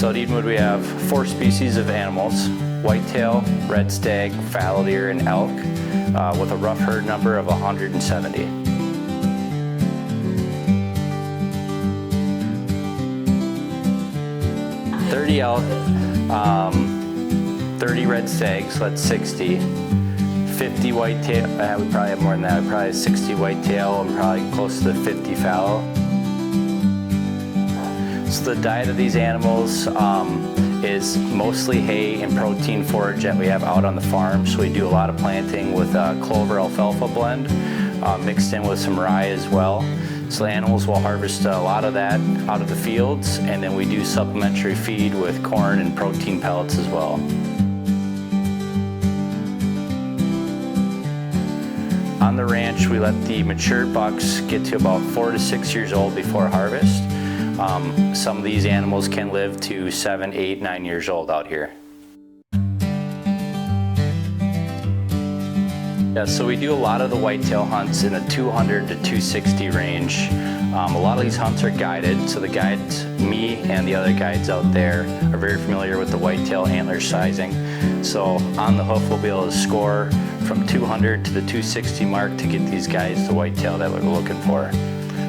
So at Edenwood we have 4 species of animals: whitetail, red stag, fallow deer, and elk, with a rough herd number of 170. Elk, 30 red stags, so that's 60. 50 whitetail, we probably have more than that, probably 60 whitetail and probably close to 50 fallow. So the diet of these animals is mostly hay and protein forage that we have out on the farm. So we do a lot of planting with clover alfalfa blend, mixed in with some rye as well. So the animals will harvest a lot of that out of the fields, and then we do supplementary feed with corn and protein pellets as well. On the ranch, we let the mature bucks get to about 4 to 6 years old before harvest. Some of these animals can live to 7, 8, 9 years old out here. Yeah, so we do a lot of the whitetail hunts in the 200 to 260 range. A lot of these hunts are guided, so the guides, me and the other guides out there, are very familiar with the whitetail antler sizing. So on the hoof, we'll be able to score from 200 to the 260 mark to get these guys the whitetail that we're looking for.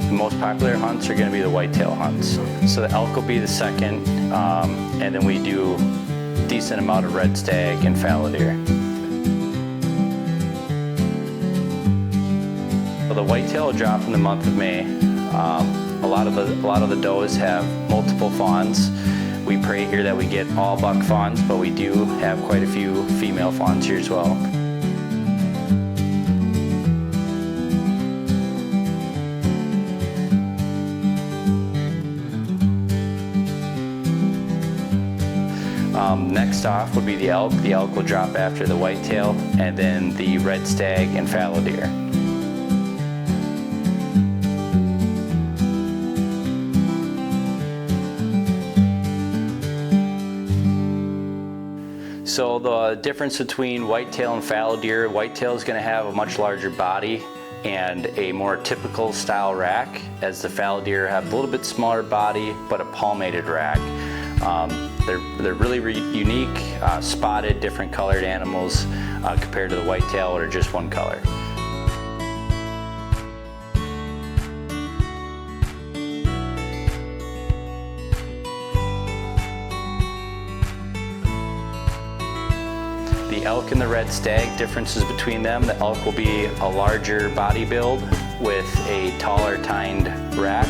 The most popular hunts are going to be the whitetail hunts. So the elk will be the second, and then we do a decent amount of red stag and fallow deer. So the whitetail will drop in the month of May. A lot of the does have multiple fawns. We pray here that we get all buck fawns, but we do have quite a few female fawns here as well. Next off would be the elk. The elk will drop after the whitetail, and then the red stag and fallow deer. So the difference between whitetail and fallow deer: whitetail is going to have a much larger body and a more typical style rack, as the fallow deer have a little bit smaller body but a palmated rack. They're really unique, spotted, different colored animals compared to the whitetail, that are just one color. The elk and the red stag, differences between them: the elk will be a larger body build with a taller tined rack.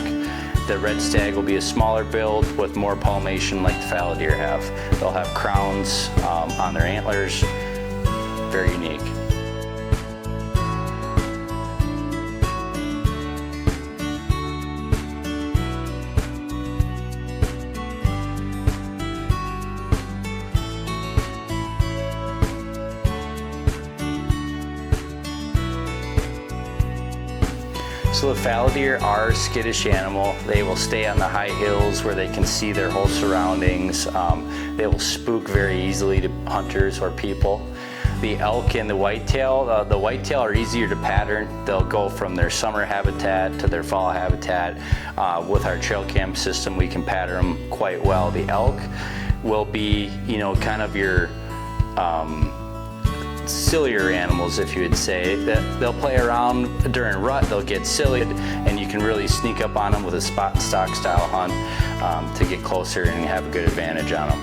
The red stag will be a smaller build with more palmation like the fallow deer have. They'll have crowns on their antlers, very unique. So the fallow deer are a skittish animal. They will stay on the high hills where they can see their whole surroundings. They will spook very easily to hunters or people. The elk and the whitetail are easier to pattern. They'll go from their summer habitat to their fall habitat. With our trail cam system, we can pattern them quite well. The elk will be, kind of your sillier animals, if you would say. They'll play around during rut, they'll get silly, and you can really sneak up on them with a spot and stock style hunt to get closer and have a good advantage on them.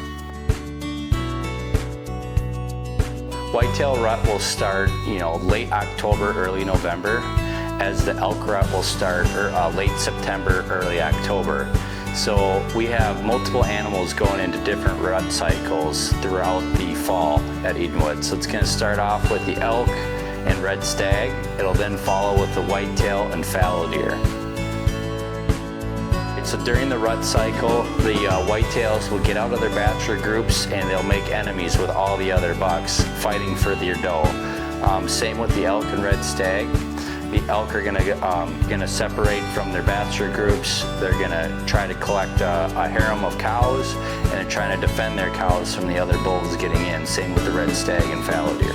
Whitetail rut will start, late October, early November, as the elk rut will start late September, early October. So we have multiple animals going into different rut cycles throughout the fall at Edenwood. So it's going to start off with the elk and red stag. It'll then follow with the whitetail and fallow deer. So during the rut cycle, the whitetails will get out of their bachelor groups and they'll make enemies with all the other bucks fighting for their doe. Same with the elk and red stag. The elk are gonna separate from their bachelor groups. They're gonna try to collect a harem of cows, and they're trying to defend their cows from the other bulls getting in. Same with the red stag and fallow deer.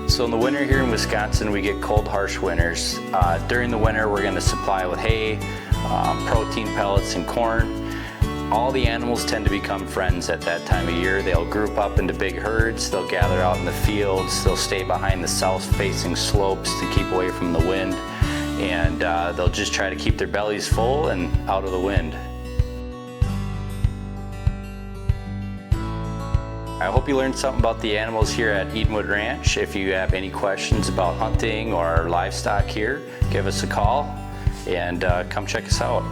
So in the winter here in Wisconsin, we get cold, harsh winters. During the winter, we're gonna supply with hay, protein pellets, and corn. All the animals tend to become friends at that time of year. They'll group up into big herds, they'll gather out in the fields, they'll stay behind the south-facing slopes to keep away from the wind, and they'll just try to keep their bellies full and out of the wind. I hope you learned something about the animals here at Edenwood Ranch. If you have any questions about hunting or livestock here, give us a call and come check us out.